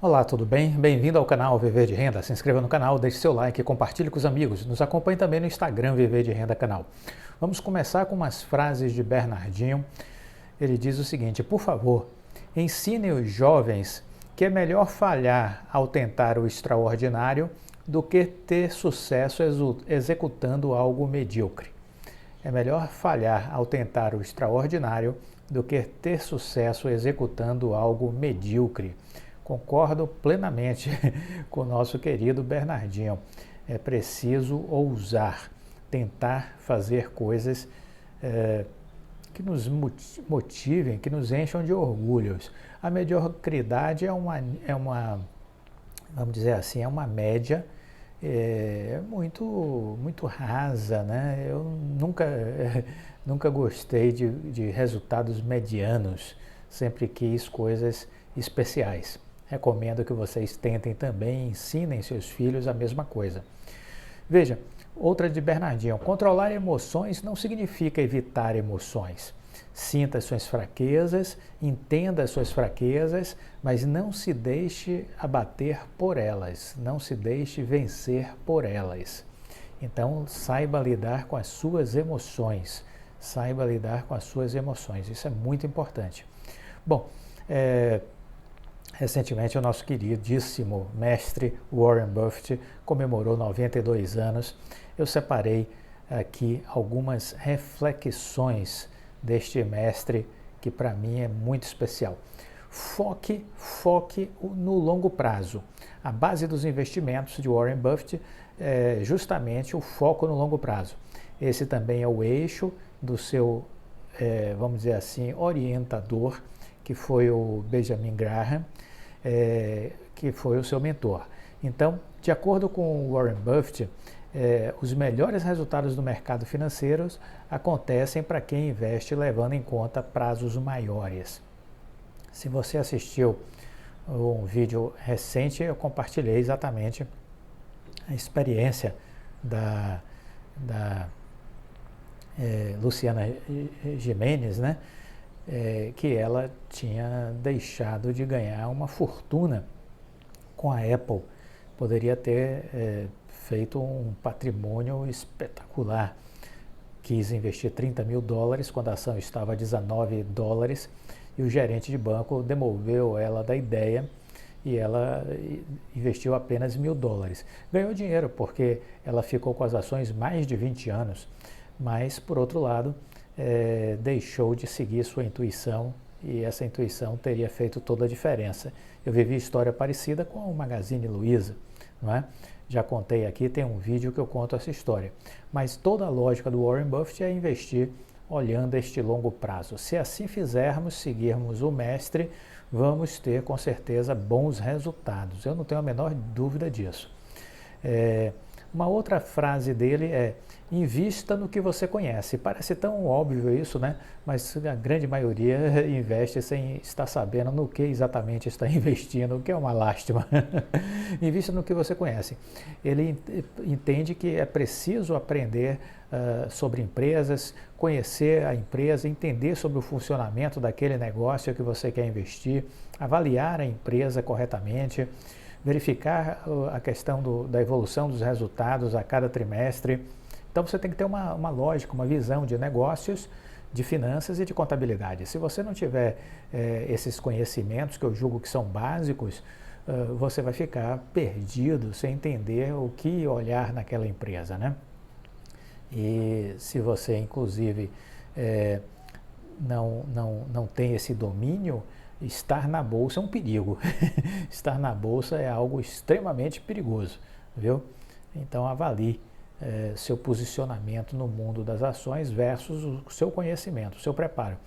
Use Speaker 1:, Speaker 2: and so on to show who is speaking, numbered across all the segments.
Speaker 1: Olá, tudo bem? Bem-vindo ao canal Viver de Renda. Se inscreva no canal, deixe seu like, compartilhe com os amigos. Nos acompanhe também no Instagram Viver de Renda Canal. Vamos começar com umas frases de Bernardinho. Ele diz o seguinte: por favor, ensine os jovens que é melhor falhar ao tentar o extraordinário do que ter sucesso executando algo medíocre. É melhor falhar ao tentar o extraordinário do que ter sucesso executando algo medíocre. Concordo plenamente com o nosso querido Bernardinho. É preciso ousar, tentar fazer coisas que nos motivem, que nos encham de orgulhos. A mediocridade é uma, vamos dizer assim, é uma média muito rasa, né? Eu nunca gostei de resultados medianos, sempre quis coisas especiais. Recomendo que vocês tentem também, ensinem seus filhos a mesma coisa. Veja, outra de Bernardinho: controlar emoções não significa evitar emoções. Sinta as suas fraquezas, entenda as suas fraquezas, mas não se deixe abater por elas, não se deixe vencer por elas. Então, saiba lidar com as suas emoções, saiba lidar com as suas emoções, isso é muito importante. Bom, recentemente o nosso queridíssimo mestre Warren Buffett comemorou 92 anos. Eu separei aqui algumas reflexões deste mestre que para mim é muito especial. Foque no longo prazo. A base dos investimentos de Warren Buffett é justamente o foco no longo prazo. Esse também é o eixo do seu, vamos dizer assim, orientador, que foi o Benjamin Graham, que foi o seu mentor. Então, de acordo com Warren Buffett, os melhores resultados do mercado financeiro acontecem para quem investe levando em conta prazos maiores. Se você assistiu um vídeo recente, eu compartilhei exatamente a experiência da Luciana Gimenez, né? Que ela tinha deixado de ganhar uma fortuna com a Apple. Poderia ter feito um patrimônio espetacular. Quis investir $30 mil quando a ação estava a $19 e o gerente de banco demoveu ela da ideia e ela investiu apenas $1.000. Ganhou dinheiro porque ela ficou com as ações mais de 20 anos, mas por outro lado deixou de seguir sua intuição e essa intuição teria feito toda a diferença. Eu vivi história parecida com o Magazine Luiza, não é? Já contei aqui, tem um vídeo que eu conto essa história. Mas toda a lógica do Warren Buffett é investir olhando este longo prazo. Se assim fizermos, seguirmos o mestre, vamos ter com certeza bons resultados. Eu não tenho a menor dúvida disso. Uma outra frase dele é: invista no que você conhece. Parece tão óbvio isso, né? Mas a grande maioria investe sem estar sabendo no que exatamente está investindo, o que é uma lástima. Invista no que você conhece. Ele entende que é preciso aprender sobre empresas, conhecer a empresa, entender sobre o funcionamento daquele negócio que você quer investir, avaliar a empresa corretamente, verificar a questão da evolução dos resultados a cada trimestre. Então você tem que ter uma lógica, uma visão de negócios, de finanças e de contabilidade. Se você não tiver esses conhecimentos, que eu julgo que são básicos, você vai ficar perdido sem entender o que olhar naquela empresa, né? E se você, inclusive, não tem esse domínio, estar na bolsa é um perigo. Estar na bolsa é algo extremamente perigoso, viu? Então avalie seu posicionamento no mundo das ações versus o seu conhecimento, o seu preparo.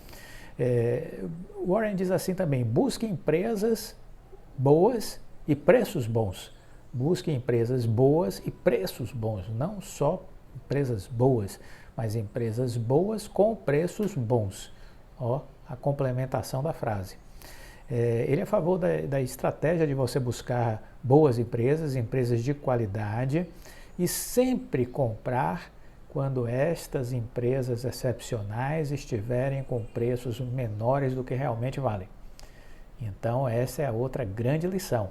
Speaker 1: Warren diz assim também: busque empresas boas e preços bons. Busque empresas boas e preços bons, não só empresas boas, mas empresas boas com preços bons. Ó, a complementação da frase. Ele é a favor da estratégia de você buscar boas empresas, empresas de qualidade, e sempre comprar quando estas empresas excepcionais estiverem com preços menores do que realmente valem. Então essa é a outra grande lição.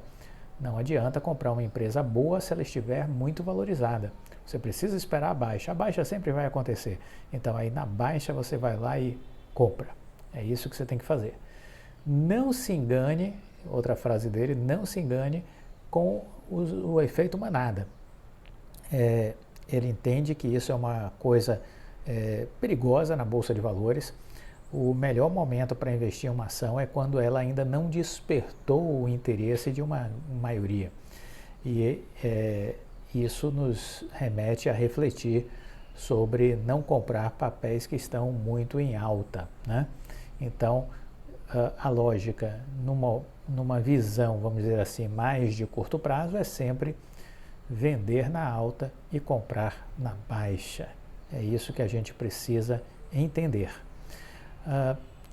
Speaker 1: Não adianta comprar uma empresa boa se ela estiver muito valorizada. Você precisa esperar a baixa. A baixa sempre vai acontecer. Então aí na baixa você vai lá e compra. É isso que você tem que fazer. Não se engane, outra frase dele, não se engane com o efeito manada. Ele entende que isso é uma coisa perigosa na Bolsa de Valores. O melhor momento para investir em uma ação é quando ela ainda não despertou o interesse de uma maioria. E isso nos remete a refletir sobre não comprar papéis que estão muito em alta, né? Então, a lógica numa visão, vamos dizer assim, mais de curto prazo é sempre vender na alta e comprar na baixa. É isso que a gente precisa entender.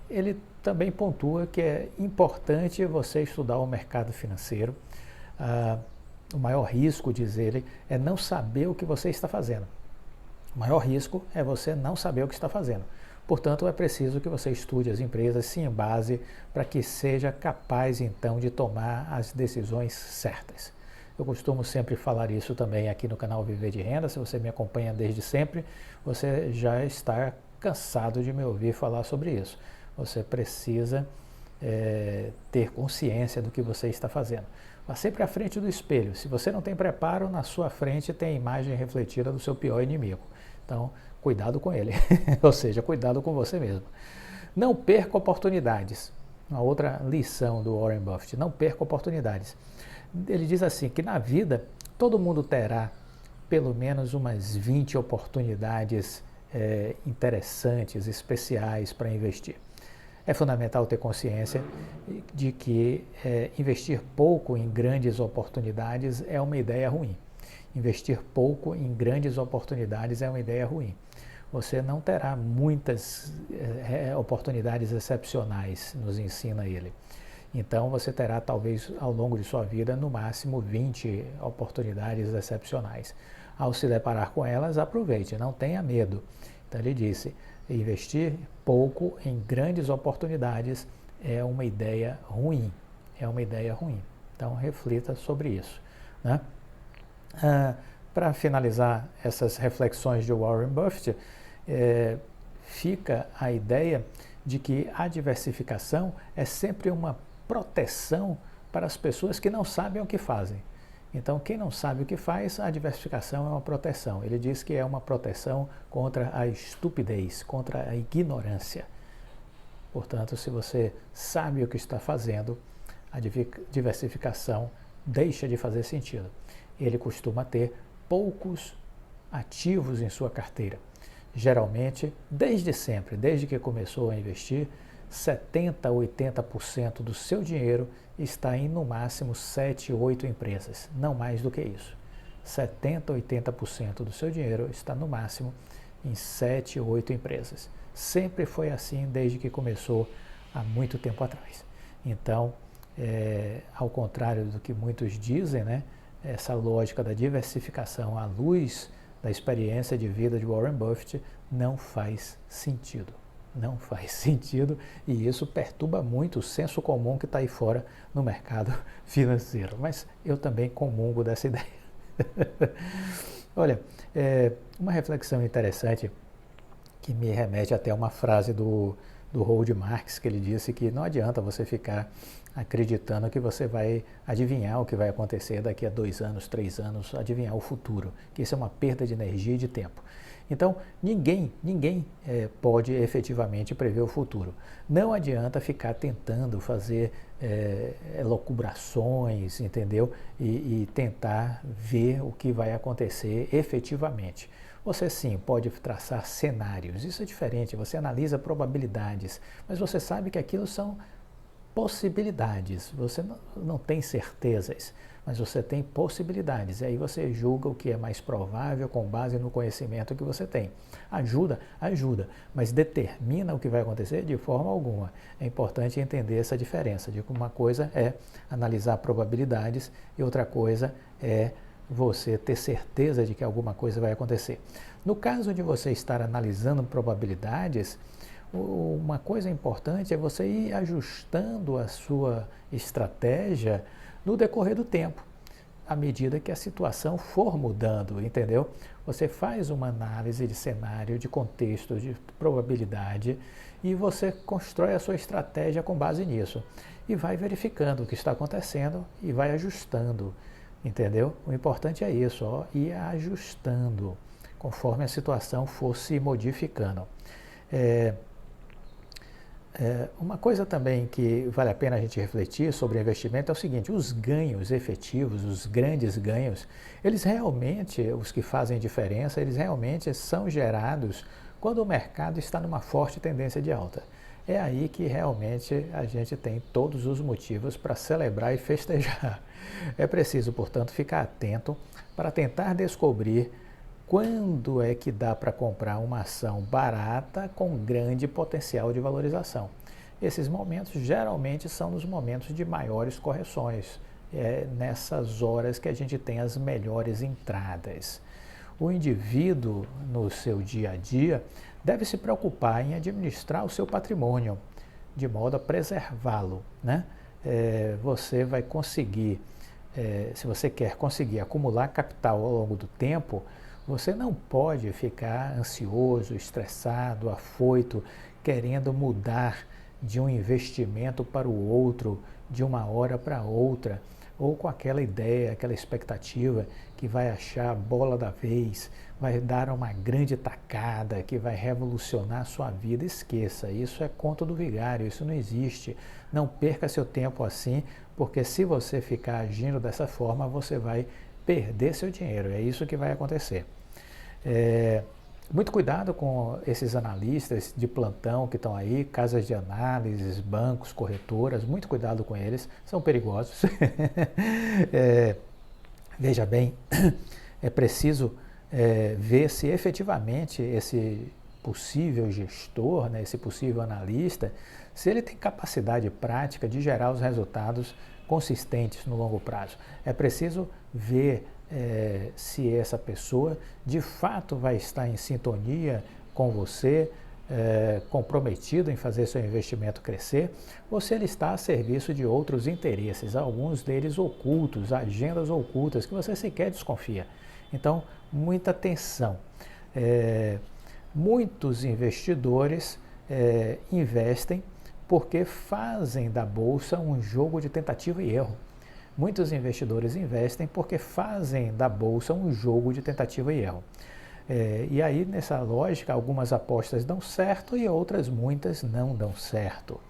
Speaker 1: Ele também pontua que é importante você estudar o mercado financeiro. O maior risco, diz ele, é não saber o que você está fazendo. O maior risco é você não saber o que está fazendo. Portanto, é preciso que você estude as empresas, se embase, para que seja capaz, então, de tomar as decisões certas. Eu costumo sempre falar isso também aqui no canal Viver de Renda. Se você me acompanha desde sempre, você já está cansado de me ouvir falar sobre isso. Você precisa ter consciência do que você está fazendo. Vá sempre à frente do espelho. Se você não tem preparo, na sua frente tem a imagem refletida do seu pior inimigo. Então, cuidado com ele, ou seja, cuidado com você mesmo. Não perca oportunidades. Uma outra lição do Warren Buffett, não perca oportunidades. Ele diz assim, que na vida todo mundo terá pelo menos umas 20 oportunidades interessantes, especiais para investir. É fundamental ter consciência de que investir pouco em grandes oportunidades é uma ideia ruim. Investir pouco em grandes oportunidades é uma ideia ruim. Você não terá muitas oportunidades excepcionais, nos ensina ele. Então você terá talvez ao longo de sua vida no máximo 20 oportunidades excepcionais. Ao se deparar com elas, aproveite, não tenha medo. Então ele disse, investir pouco em grandes oportunidades é uma ideia ruim. É uma ideia ruim. Então reflita sobre isso, né? Para finalizar essas reflexões de Warren Buffett, fica a ideia de que a diversificação é sempre uma proteção para as pessoas que não sabem o que fazem. Então, quem não sabe o que faz, a diversificação é uma proteção. Ele diz que é uma proteção contra a estupidez, contra a ignorância. Portanto, se você sabe o que está fazendo, a diversificação deixa de fazer sentido. Ele costuma ter poucos ativos em sua carteira. Geralmente, desde sempre, desde que começou a investir, 70% a 80% do seu dinheiro está em no máximo 7, 8 empresas, não mais do que isso. 70% a 80% do seu dinheiro está no máximo em 7, 8 empresas. Sempre foi assim desde que começou há muito tempo atrás. Então, ao contrário do que muitos dizem, né, essa lógica da diversificação à luz da experiência de vida de Warren Buffett não faz sentido. Não faz sentido e isso perturba muito o senso comum que está aí fora no mercado financeiro. Mas eu também comungo dessa ideia. Olha, uma reflexão interessante que me remete até uma frase do Howard Marks, que ele disse que não adianta você ficar acreditando que você vai adivinhar o que vai acontecer daqui a 2 anos, 3 anos, adivinhar o futuro, que isso é uma perda de energia e de tempo. Então, ninguém pode efetivamente prever o futuro. Não adianta ficar tentando fazer elucubrações, entendeu? E tentar ver o que vai acontecer efetivamente. Você sim pode traçar cenários, isso é diferente, você analisa probabilidades, mas você sabe que aquilo são possibilidades, você não tem certezas, mas você tem possibilidades, e aí você julga o que é mais provável com base no conhecimento que você tem. Ajuda, mas determina o que vai acontecer de forma alguma. É importante entender essa diferença, de que uma coisa é analisar probabilidades e outra coisa é você ter certeza de que alguma coisa vai acontecer. No caso de você estar analisando probabilidades, uma coisa importante é você ir ajustando a sua estratégia no decorrer do tempo, à medida que a situação for mudando, entendeu? Você faz uma análise de cenário, de contexto, de probabilidade e você constrói a sua estratégia com base nisso. E vai verificando o que está acontecendo e vai ajustando, entendeu? O importante é isso, ó, ir ajustando conforme a situação for se modificando. Uma coisa também que vale a pena a gente refletir sobre investimento é o seguinte: os ganhos efetivos, os grandes ganhos, eles realmente, os que fazem diferença, eles realmente são gerados quando o mercado está numa forte tendência de alta. É aí que realmente a gente tem todos os motivos para celebrar e festejar. É preciso, portanto, ficar atento para tentar descobrir quando é que dá para comprar uma ação barata com grande potencial de valorização. Esses momentos geralmente são nos momentos de maiores correções, nessas horas que a gente tem as melhores entradas. O indivíduo, no seu dia a dia, deve se preocupar em administrar o seu patrimônio, de modo a preservá-lo, né? Você vai conseguir, se você quer conseguir acumular capital ao longo do tempo, você não pode ficar ansioso, estressado, afoito, querendo mudar de um investimento para o outro, de uma hora para outra, ou com aquela ideia, aquela expectativa que vai achar a bola da vez, vai dar uma grande tacada, que vai revolucionar a sua vida. Esqueça, isso é conto do vigário, isso não existe. Não perca seu tempo assim, porque se você ficar agindo dessa forma, você vai perder seu dinheiro, é isso que vai acontecer. Muito cuidado com esses analistas de plantão que estão aí, casas de análises, bancos, corretoras, muito cuidado com eles, são perigosos. Veja bem, é preciso ver se efetivamente esse possível gestor, né, esse possível analista, se ele tem capacidade prática de gerar os resultados consistentes no longo prazo. É preciso ver se essa pessoa de fato vai estar em sintonia com você, comprometido em fazer seu investimento crescer, ou se ele está a serviço de outros interesses, alguns deles ocultos, agendas ocultas que você sequer desconfia. Então, muita atenção. Muitos investidores investem porque fazem da bolsa um jogo de tentativa e erro. Muitos investidores investem porque fazem da bolsa um jogo de tentativa e erro. E aí, nessa lógica, algumas apostas dão certo e outras, muitas, não dão certo.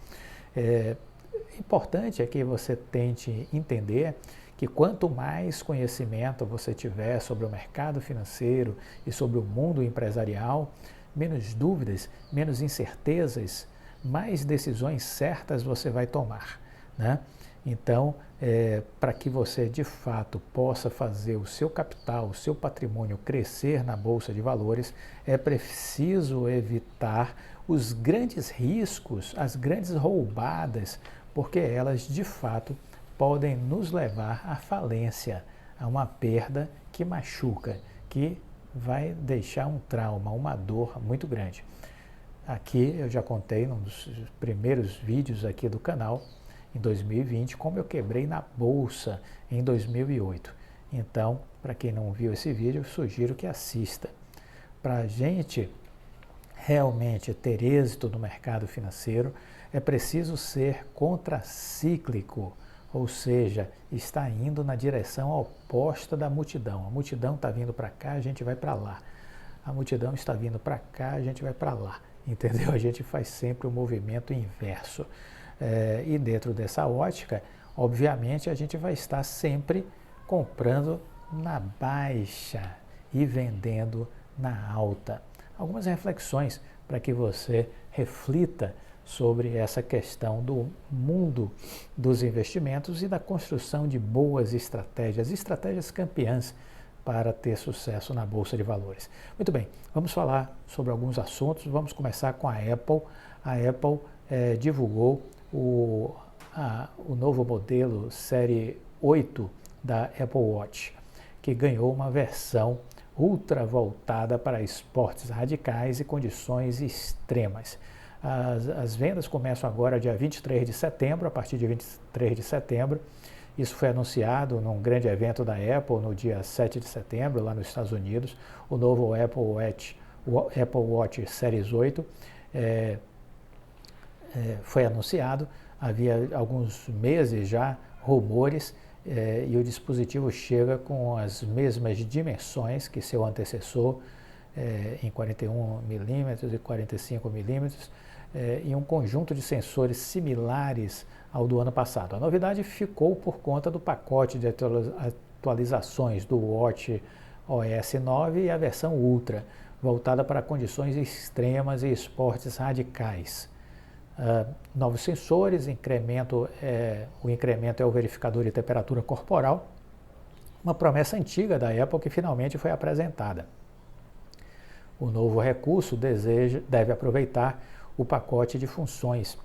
Speaker 1: Importante é que você tente entender que quanto mais conhecimento você tiver sobre o mercado financeiro e sobre o mundo empresarial, menos dúvidas, menos incertezas, mais decisões certas você vai tomar, né? Então, para que você de fato possa fazer o seu capital, o seu patrimônio crescer na Bolsa de Valores, é preciso evitar os grandes riscos, as grandes roubadas, porque elas de fato podem nos levar à falência, a uma perda que machuca, que vai deixar um trauma, uma dor muito grande. Aqui eu já contei num dos primeiros vídeos aqui do canal, em 2020, como eu quebrei na bolsa em 2008. Então, para quem não viu esse vídeo, eu sugiro que assista. Para a gente realmente ter êxito no mercado financeiro, é preciso ser contracíclico, ou seja, está indo na direção oposta da multidão. A multidão está vindo para cá, a gente vai para lá. A multidão está vindo para cá, a gente vai para lá. Entendeu? A gente faz sempre o movimento inverso. E dentro dessa ótica, obviamente, a gente vai estar sempre comprando na baixa e vendendo na alta. Algumas reflexões para que você reflita sobre essa questão do mundo dos investimentos e da construção de boas estratégias campeãs para ter sucesso na Bolsa de Valores. Muito bem, vamos falar sobre alguns assuntos. Vamos começar com a Apple. A Apple divulgou o novo modelo Série 8 da Apple Watch, que ganhou uma versão ultra voltada para esportes radicais e condições extremas. As vendas começam agora dia 23 de setembro, a partir de 23 de setembro, Isso foi anunciado num grande evento da Apple no dia 7 de setembro, lá nos Estados Unidos. O novo Apple Watch Series 8 foi anunciado. Havia alguns meses já rumores e o dispositivo chega com as mesmas dimensões que seu antecessor, em 41mm e 45mm, e um conjunto de sensores similares ao do ano passado. A novidade ficou por conta do pacote de atualizações do Watch OS 9 e a versão Ultra, voltada para condições extremas e esportes radicais. Novos sensores, o incremento é o verificador de temperatura corporal, uma promessa antiga da Apple que finalmente foi apresentada. O novo recurso deve aproveitar o pacote de funções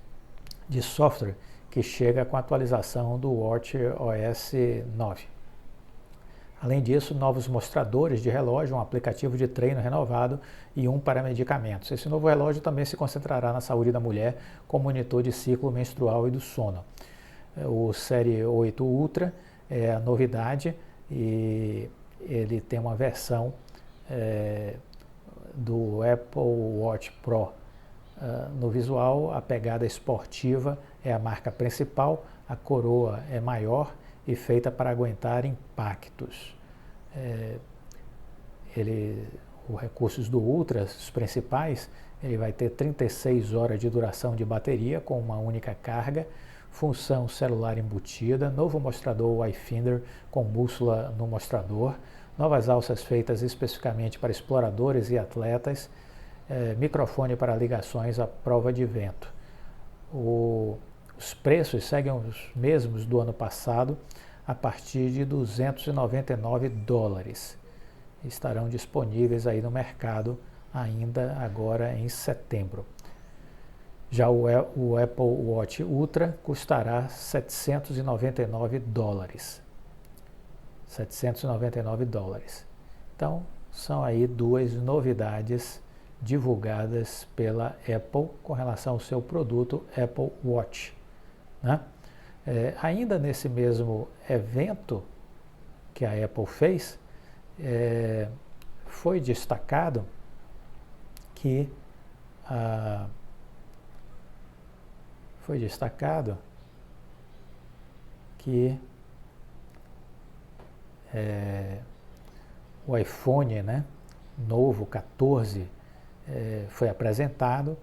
Speaker 1: de software que chega com a atualização do Watch OS 9. Além disso, novos mostradores de relógio, um aplicativo de treino renovado e um para medicamentos. Esse novo relógio também se concentrará na saúde da mulher com monitor de ciclo menstrual e do sono. O Série 8 Ultra é a novidade e ele tem uma versão do Apple Watch Pro. No visual, a pegada esportiva é a marca principal, a coroa é maior e feita para aguentar impactos. Os recursos do Ultra, os principais, ele vai ter 36 horas de duração de bateria com uma única carga, função celular embutida, novo mostrador Wayfinder com bússola no mostrador, novas alças feitas especificamente para exploradores e atletas, microfone para ligações à prova de vento. Os preços seguem os mesmos do ano passado, a partir de $299. Estarão disponíveis aí no mercado ainda agora em setembro. Já o Apple Watch Ultra custará $799. $799. Então, são aí duas novidades divulgadas pela Apple com relação ao seu produto Apple Watch, né? Ainda nesse mesmo evento que a Apple fez, foi destacado que o iPhone, né, novo 14 foi apresentado.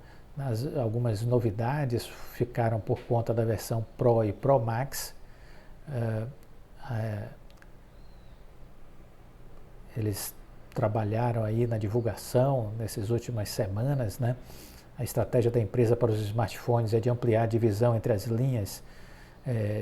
Speaker 1: Algumas novidades ficaram por conta da versão Pro e Pro Max. Eles trabalharam aí na divulgação nessas últimas semanas, né? A estratégia da empresa para os smartphones é de ampliar a divisão entre as linhas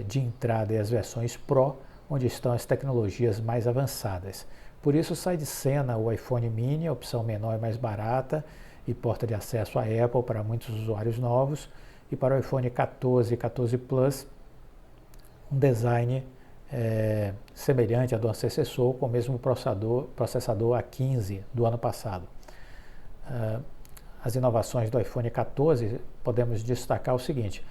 Speaker 1: de entrada e as versões Pro, onde estão as tecnologias mais avançadas. Por isso sai de cena o iPhone mini, a opção menor e mais barata, e porta de acesso à Apple para muitos usuários novos, e para o iPhone 14 e 14 Plus, um design semelhante ao do antecessor, com o mesmo processador A15 do ano passado. As inovações do iPhone 14, podemos destacar o seguinte: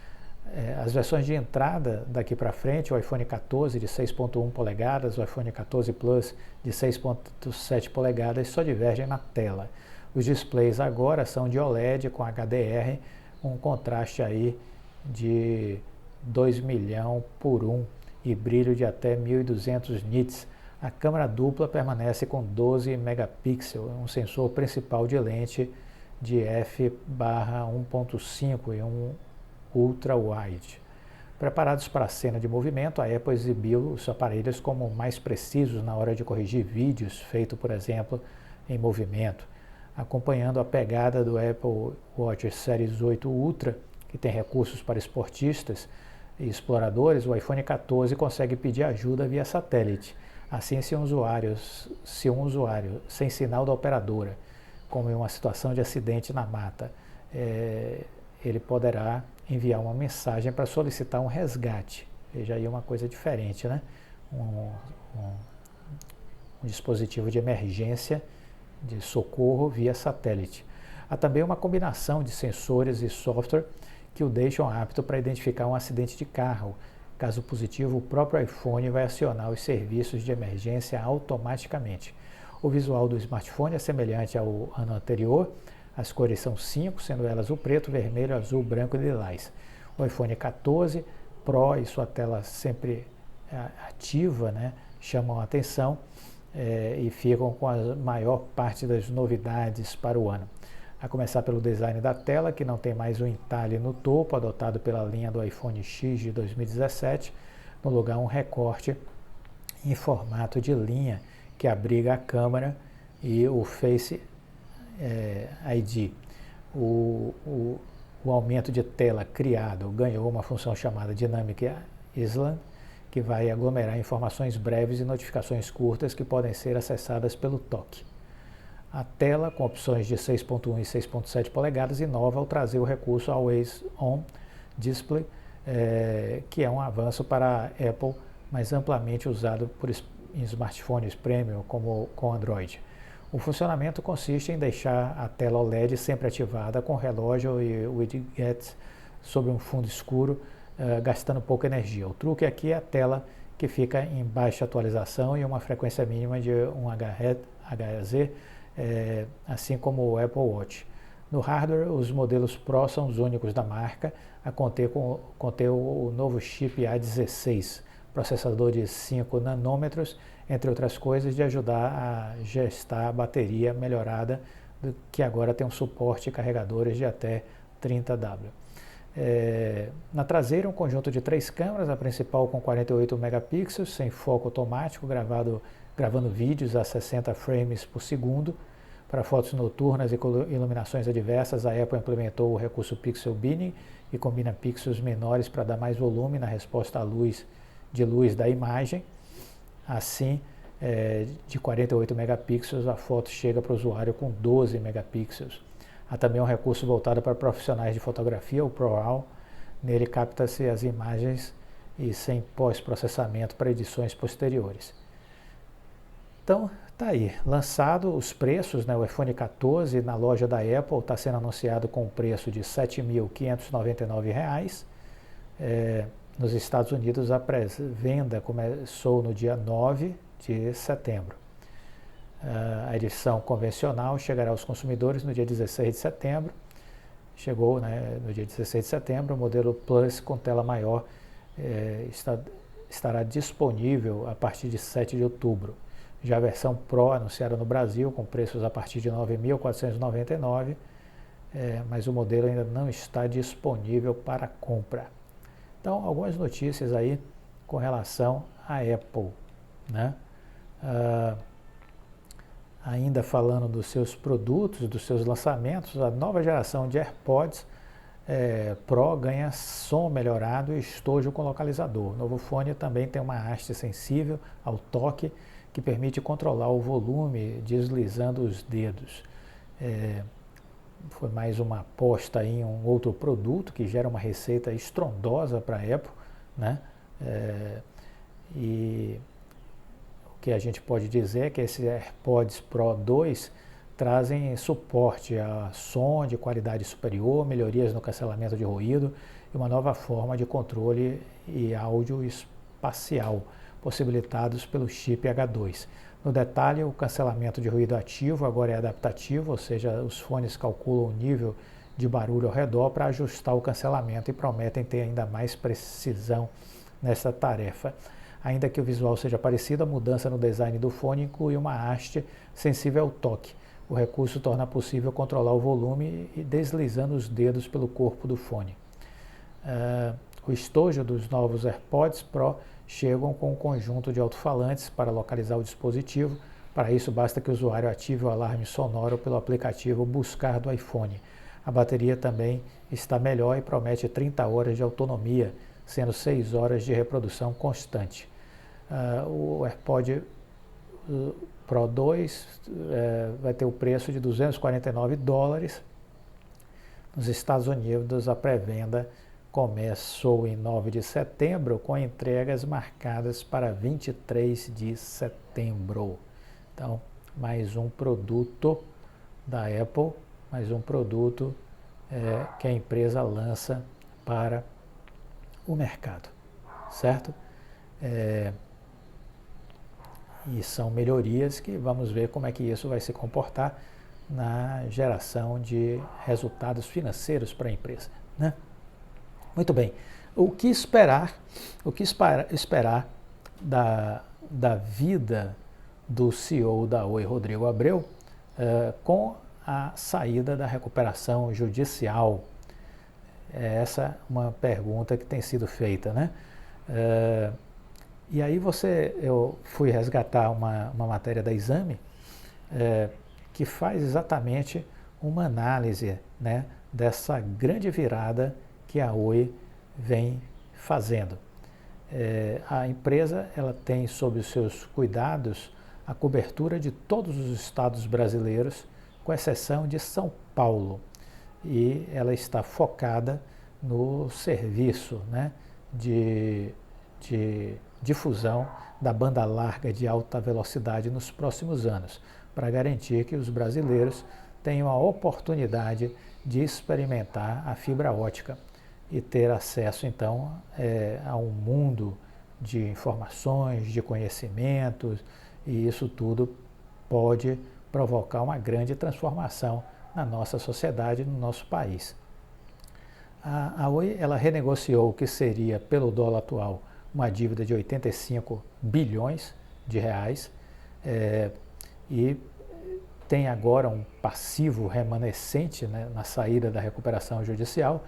Speaker 1: as versões de entrada daqui para frente, o iPhone 14 de 6.1 polegadas, o iPhone 14 Plus de 6.7 polegadas, só divergem na tela. Os displays agora são de OLED com HDR, um contraste aí de 2 milhões por 1 e brilho de até 1200 nits. A câmera dupla permanece com 12 megapixels, um sensor principal de lente de f/1.5 e um ultra wide. Preparados para a cena de movimento, a Apple exibiu os aparelhos como mais precisos na hora de corrigir vídeos feitos, por exemplo, em movimento. Acompanhando a pegada do Apple Watch Series 8 Ultra, que tem recursos para esportistas e exploradores, o iPhone 14 consegue pedir ajuda via satélite. Assim, se um usuário sem sinal da operadora, como em uma situação de acidente na mata, ele poderá enviar uma mensagem para solicitar um resgate. Veja aí uma coisa diferente, né? Um dispositivo de emergência, de socorro via satélite. Há também uma combinação de sensores e software que o deixam apto para identificar um acidente de carro, Caso positivo, o próprio iPhone vai acionar os serviços de emergência automaticamente. O visual do smartphone é semelhante ao ano anterior. As cores são 5, sendo elas o preto, vermelho, azul, branco e lilás. O iPhone 14 Pro e sua tela sempre ativa, né, chamam a atenção e ficam com a maior parte das novidades para o ano. A começar pelo design da tela, que não tem mais o entalhe no topo, adotado pela linha do iPhone X de 2017, no lugar um recorte em formato de linha que abriga a câmera e o Face ID. O aumento de tela criado ganhou uma função chamada Dynamic Island, que vai aglomerar informações breves e notificações curtas que podem ser acessadas pelo toque. A tela, com opções de 6.1 e 6.7 polegadas, inova ao trazer o recurso Always On Display, que é um avanço para a Apple, mas amplamente usado em smartphones premium como com Android. O funcionamento consiste em deixar a tela OLED sempre ativada com relógio e widgets sobre um fundo escuro, gastando pouca energia. O truque aqui é a tela que fica em baixa atualização e uma frequência mínima de 1 Hz, assim como o Apple Watch. No hardware, os modelos Pro são os únicos da marca a conter o novo chip A16, processador de 5 nanômetros, entre outras coisas, de ajudar a gestar a bateria melhorada, que agora tem um suporte de carregadores de até 30W. Na traseira, um conjunto de 3 câmeras, a principal com 48 megapixels, sem foco automático, gravando vídeos a 60 frames por segundo. Para fotos noturnas e iluminações adversas, a Apple implementou o recurso Pixel Binning e combina pixels menores para dar mais volume na resposta à luz da imagem. Assim, de 48 megapixels, a foto chega para o usuário com 12 megapixels. Há também um recurso voltado para profissionais de fotografia, o ProRAW. Nele capta-se as imagens e sem pós-processamento para edições posteriores. Então, tá aí, lançado os preços, né? O iPhone 14 na loja da Apple está sendo anunciado com um preço de R$ 7.599. Nos Estados Unidos, a pré-venda começou no dia 9 de setembro. A edição convencional chegará aos consumidores no dia 16 de setembro. Chegou, né, no dia 16 de setembro. O modelo Plus com tela maior estará disponível a partir de 7 de outubro. Já a versão Pro anunciada no Brasil com preços a partir de R$ 9.499, mas o modelo ainda não está disponível para compra. Então, algumas notícias aí com relação à Apple, né? Ainda falando dos seus produtos, dos seus lançamentos, a nova geração de AirPods Pro ganha som melhorado e estojo com localizador. O novo fone também tem uma haste sensível ao toque que permite controlar o volume deslizando os dedos. Foi mais uma aposta em um outro produto que gera uma receita estrondosa para a Apple, né? E o que a gente pode dizer é que esses AirPods Pro 2 trazem suporte a som de qualidade superior, melhorias no cancelamento de ruído e uma nova forma de controle e áudio espacial, possibilitados pelo chip H2. No detalhe, o cancelamento de ruído ativo agora é adaptativo, ou seja, os fones calculam o nível de barulho ao redor para ajustar o cancelamento e prometem ter ainda mais precisão nessa tarefa. Ainda que o visual seja parecido, a mudança no design do fone inclui uma haste sensível ao toque. O recurso torna possível controlar o volume e deslizando os dedos pelo corpo do fone. O estojo dos novos AirPods Pro chegam com um conjunto de alto-falantes para localizar o dispositivo. Para isso, basta que o usuário ative o alarme sonoro pelo aplicativo Buscar do iPhone. A bateria também está melhor e promete 30 horas de autonomia, sendo 6 horas de reprodução constante. O AirPod Pro 2 vai ter o preço de $249. Nos Estados Unidos, a pré-venda começou em 9 de setembro, com entregas marcadas para 23 de setembro. Então, mais um produto da Apple, mais um produto que a empresa lança para o mercado, certo? E são melhorias que vamos ver como é que isso vai se comportar na geração de resultados financeiros para a empresa, né? Muito bem. O que esperar da vida do CEO da Oi, Rodrigo Abreu, com a saída da recuperação judicial? Essa é uma pergunta que tem sido feita, né? E aí eu fui resgatar uma matéria da Exame, que faz exatamente uma análise, né, dessa grande virada que a Oi vem fazendo. A empresa ela tem sob os seus cuidados a cobertura de todos os estados brasileiros, com exceção de São Paulo. E ela está focada no serviço, né, de difusão da banda larga de alta velocidade nos próximos anos, para garantir que os brasileiros tenham a oportunidade de experimentar a fibra ótica e ter acesso, então, a um mundo de informações, de conhecimentos, e isso tudo pode provocar uma grande transformação na nossa sociedade, no nosso país. A Oi ela renegociou o que seria, pelo dólar atual, uma dívida de 85 bilhões de reais, e tem agora um passivo remanescente, né, na saída da recuperação judicial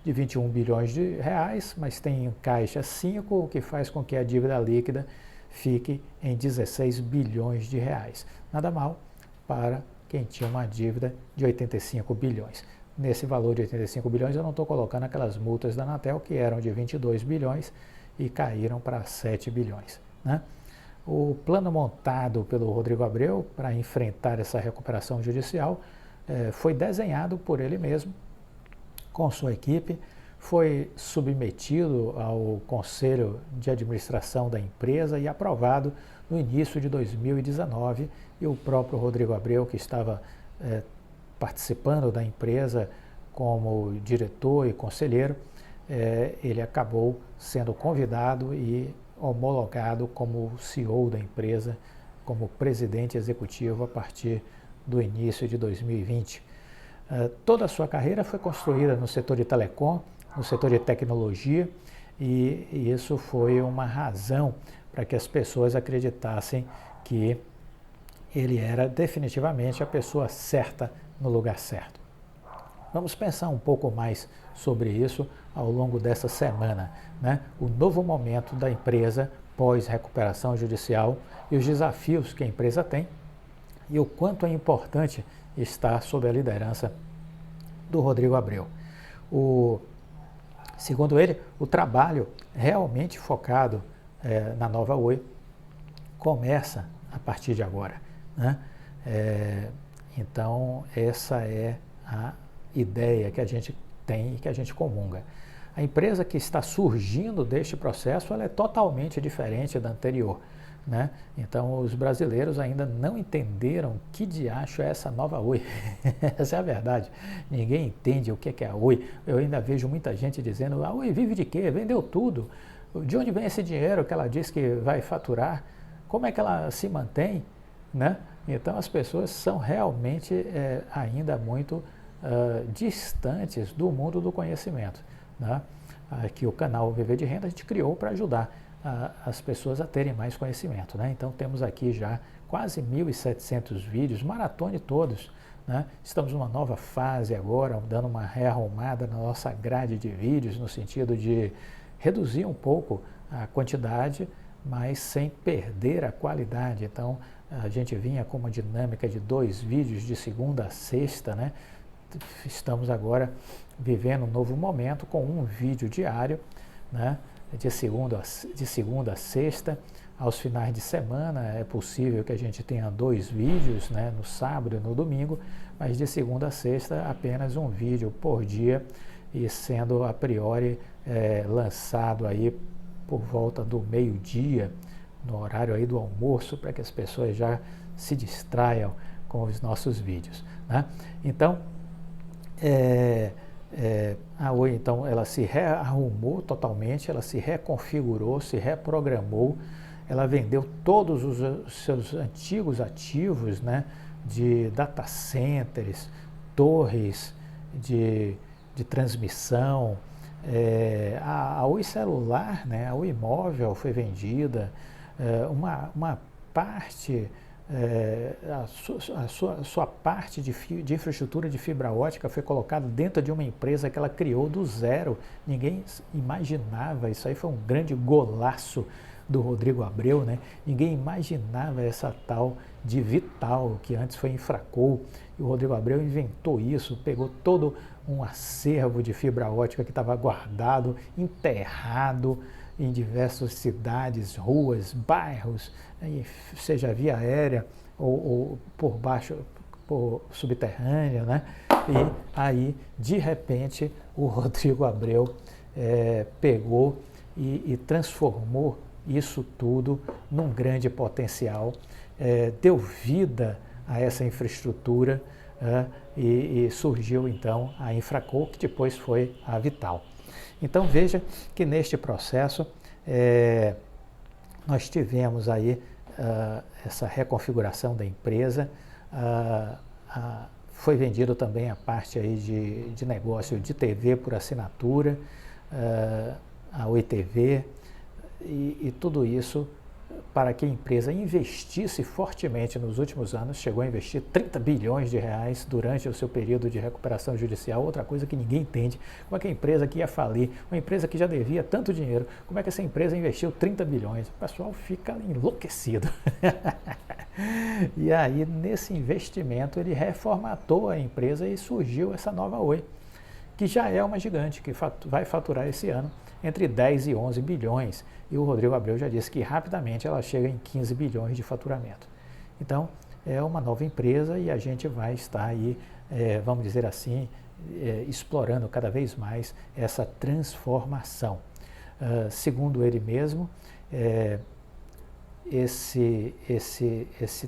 Speaker 1: de 21 bilhões de reais, mas tem em caixa 5, o que faz com que a dívida líquida fique em 16 bilhões de reais. Nada mal para quem tinha uma dívida de 85 bilhões. Nesse valor de 85 bilhões eu não estou colocando aquelas multas da Anatel que eram de 22 bilhões e caíram para 7 bilhões. Né? O plano montado pelo Rodrigo Abreu para enfrentar essa recuperação judicial foi desenhado por ele mesmo, com sua equipe, foi submetido ao Conselho de Administração da empresa e aprovado no início de 2019, e o próprio Rodrigo Abreu, que estava participando da empresa como diretor e conselheiro, ele acabou sendo convidado e homologado como CEO da empresa, como presidente executivo a partir do início de 2020. Toda a sua carreira foi construída no setor de telecom, no setor de tecnologia, e isso foi uma razão para que as pessoas acreditassem que ele era definitivamente a pessoa certa no lugar certo. Vamos pensar um pouco mais sobre isso ao longo dessa semana, né? O novo momento da empresa pós-recuperação judicial e os desafios que a empresa tem e o quanto é importante estar sob a liderança do Rodrigo Abreu. Segundo ele, o trabalho realmente focado na Nova Oi começa a partir de agora, né? Então, essa é a ideia que a gente tem e que a gente comunga. A empresa que está surgindo deste processo ela é totalmente diferente da anterior, né? Então, os brasileiros ainda não entenderam que diacho é essa nova Oi. Essa é a verdade. Ninguém entende o que é a Oi. Eu ainda vejo muita gente dizendo, a Oi vive de quê? Vendeu tudo. De onde vem esse dinheiro que ela diz que vai faturar? Como é que ela se mantém? Né? Então, as pessoas são realmente ainda muito distantes do mundo do conhecimento, né? Aqui o canal Viver de Renda a gente criou para ajudar as pessoas a terem mais conhecimento, né? Então temos aqui já quase 1.700 vídeos, maratone todos, né? Estamos numa nova fase agora, dando uma rearrumada na nossa grade de vídeos, no sentido de reduzir um pouco a quantidade, mas sem perder a qualidade. Então a gente vinha com uma dinâmica de 2 vídeos de segunda a sexta, né? Estamos agora vivendo um novo momento com um vídeo diário, né? De segunda a sexta. Aos finais de semana é possível que a gente tenha 2 vídeos, né? No sábado e no domingo, mas de segunda a sexta apenas um vídeo por dia, e sendo a priori lançado aí por volta do meio-dia, no horário aí do almoço, para que as pessoas já se distraiam com os nossos vídeos, né? Então, A Oi, então, ela se rearrumou totalmente, ela se reconfigurou, se reprogramou, ela vendeu todos os seus antigos ativos, né, de data centers, torres de transmissão, a Oi Celular, né, a Oi Móvel foi vendida, uma parte, a sua parte de infraestrutura de fibra ótica foi colocada dentro de uma empresa que ela criou do zero. Ninguém imaginava, isso aí foi um grande golaço do Rodrigo Abreu, né? Ninguém imaginava essa tal de Vital, que antes foi Infracol, e o Rodrigo Abreu inventou isso, pegou todo um acervo de fibra ótica que estava guardado, enterrado em diversas cidades, ruas, bairros, seja via aérea ou por baixo, por subterrânea, né? E aí, de repente, o Rodrigo Abreu pegou e transformou isso tudo num grande potencial, deu vida a essa infraestrutura, e surgiu então a Infracol, que depois foi a Vital. Então veja que neste processo nós tivemos aí essa reconfiguração da empresa, foi vendido também a parte aí de negócio de TV por assinatura, a Oi TV, e tudo isso para que a empresa investisse fortemente nos últimos anos, chegou a investir 30 bilhões de reais durante o seu período de recuperação judicial. Outra coisa que ninguém entende, como é que a empresa que ia falir, uma empresa que já devia tanto dinheiro, como é que essa empresa investiu 30 bilhões? O pessoal fica enlouquecido. E aí, nesse investimento, ele reformatou a empresa e surgiu essa nova Oi, que já é uma gigante, que vai faturar esse ano entre 10 e 11 bilhões. E o Rodrigo Abreu já disse que rapidamente ela chega em 15 bilhões de faturamento. Então, é uma nova empresa e a gente vai estar aí, vamos dizer assim, explorando cada vez mais essa transformação. Segundo ele mesmo, esse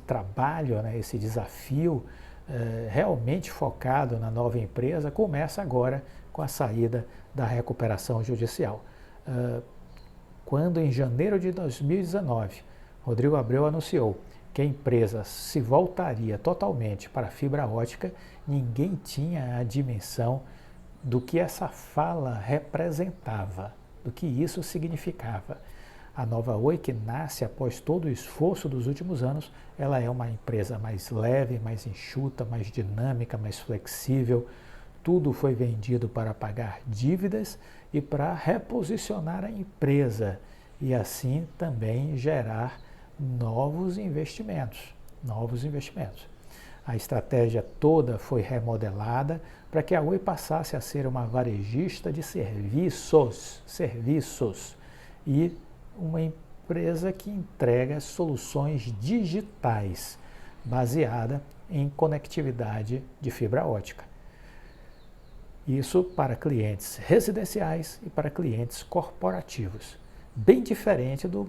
Speaker 1: trabalho, né, esse desafio realmente focado na nova empresa começa agora com a saída da recuperação judicial. Quando em janeiro de 2019, Rodrigo Abreu anunciou que a empresa se voltaria totalmente para a fibra ótica, ninguém tinha a dimensão do que essa fala representava, do que isso significava. A nova Oi, que nasce após todo o esforço dos últimos anos, ela é uma empresa mais leve, mais enxuta, mais dinâmica, mais flexível. Tudo foi vendido para pagar dívidas e para reposicionar a empresa e assim também gerar novos investimentos. A estratégia toda foi remodelada para que a Oi passasse a ser uma varejista de serviços e uma empresa que entrega soluções digitais baseada em conectividade de fibra ótica. Isso para clientes residenciais e para clientes corporativos. Bem diferente do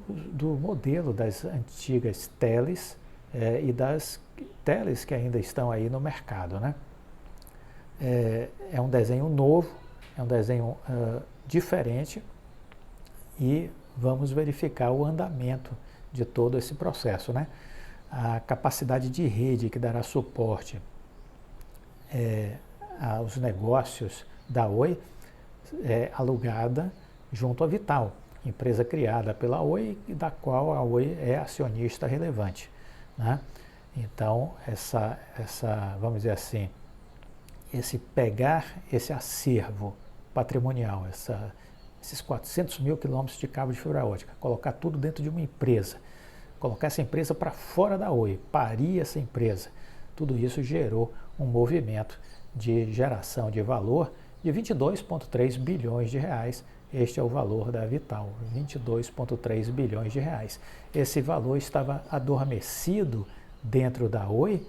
Speaker 1: modelo das antigas teles e das teles que ainda estão aí no mercado, né? É um desenho novo, é um desenho diferente e vamos verificar o andamento de todo esse processo, né? A capacidade de rede que dará suporte aos negócios da Oi é alugada junto à Vital, empresa criada pela Oi e da qual a Oi é acionista relevante, né? Então, vamos dizer assim, esse acervo patrimonial, esses 400 mil quilômetros de cabo de fibra ótica, colocar tudo dentro de uma empresa, colocar essa empresa para fora da Oi, parir essa empresa, tudo isso gerou um movimento de geração de valor de 22,3 bilhões de reais. Este é o valor da Vital, 22,3 bilhões de reais. Esse valor estava adormecido dentro da Oi,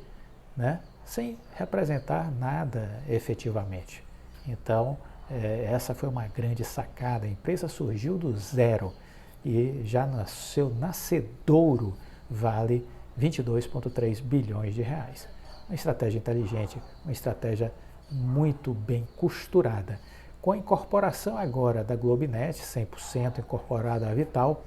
Speaker 1: né, sem representar nada efetivamente. Então, essa foi uma grande sacada. A empresa surgiu do zero e já no seu nascedouro vale 22,3 bilhões de reais. Uma estratégia inteligente, uma estratégia muito bem costurada. Com a incorporação agora da Globinet, 100% incorporada à Vital,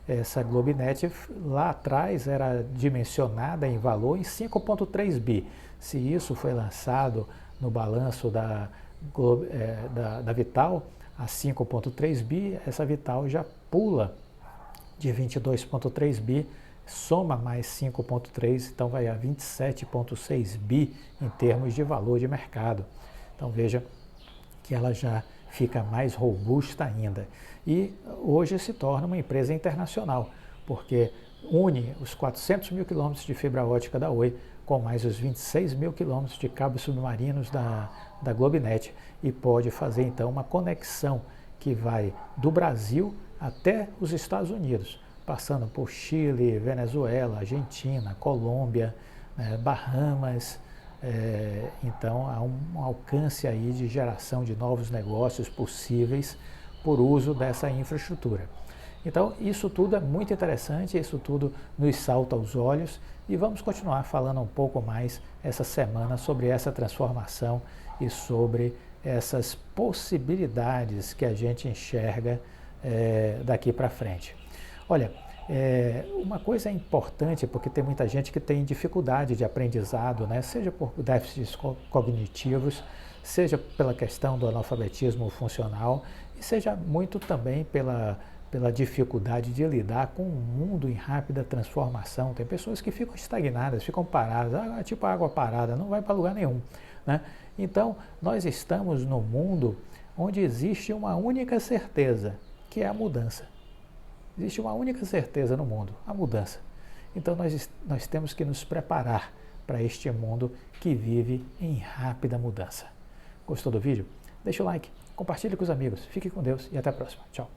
Speaker 1: essa Globinet lá atrás era dimensionada em valor em 5,3 bi. Se isso foi lançado no balanço da Vital a 5,3 bi, essa Vital já pula de 22,3 bi, soma mais 5,3, então vai a 27,6 bi em termos de valor de mercado. Então veja que ela já fica mais robusta ainda. E hoje se torna uma empresa internacional, porque une os 400 mil quilômetros de fibra ótica da Oi com mais os 26 mil quilômetros de cabos submarinos da Globinet e pode fazer então uma conexão que vai do Brasil até os Estados Unidos, passando por Chile, Venezuela, Argentina, Colômbia, Bahamas. Então há um alcance aí de geração de novos negócios possíveis por uso dessa infraestrutura. Então isso tudo é muito interessante, isso tudo nos salta aos olhos e vamos continuar falando um pouco mais essa semana sobre essa transformação e sobre essas possibilidades que a gente enxerga daqui para frente. Olha, uma coisa importante, porque tem muita gente que tem dificuldade de aprendizado, né? Seja por déficits cognitivos, seja pela questão do analfabetismo funcional e seja muito também pela dificuldade de lidar com um mundo em rápida transformação. Tem pessoas que ficam estagnadas, ficam paradas, tipo água parada, não vai para lugar nenhum, né? Então, nós estamos num mundo onde existe uma única certeza, que é a mudança. Existe uma única certeza no mundo, a mudança. Então nós temos que nos preparar para este mundo que vive em rápida mudança. Gostou do vídeo? Deixa o like, compartilhe com os amigos, fique com Deus e até a próxima. Tchau.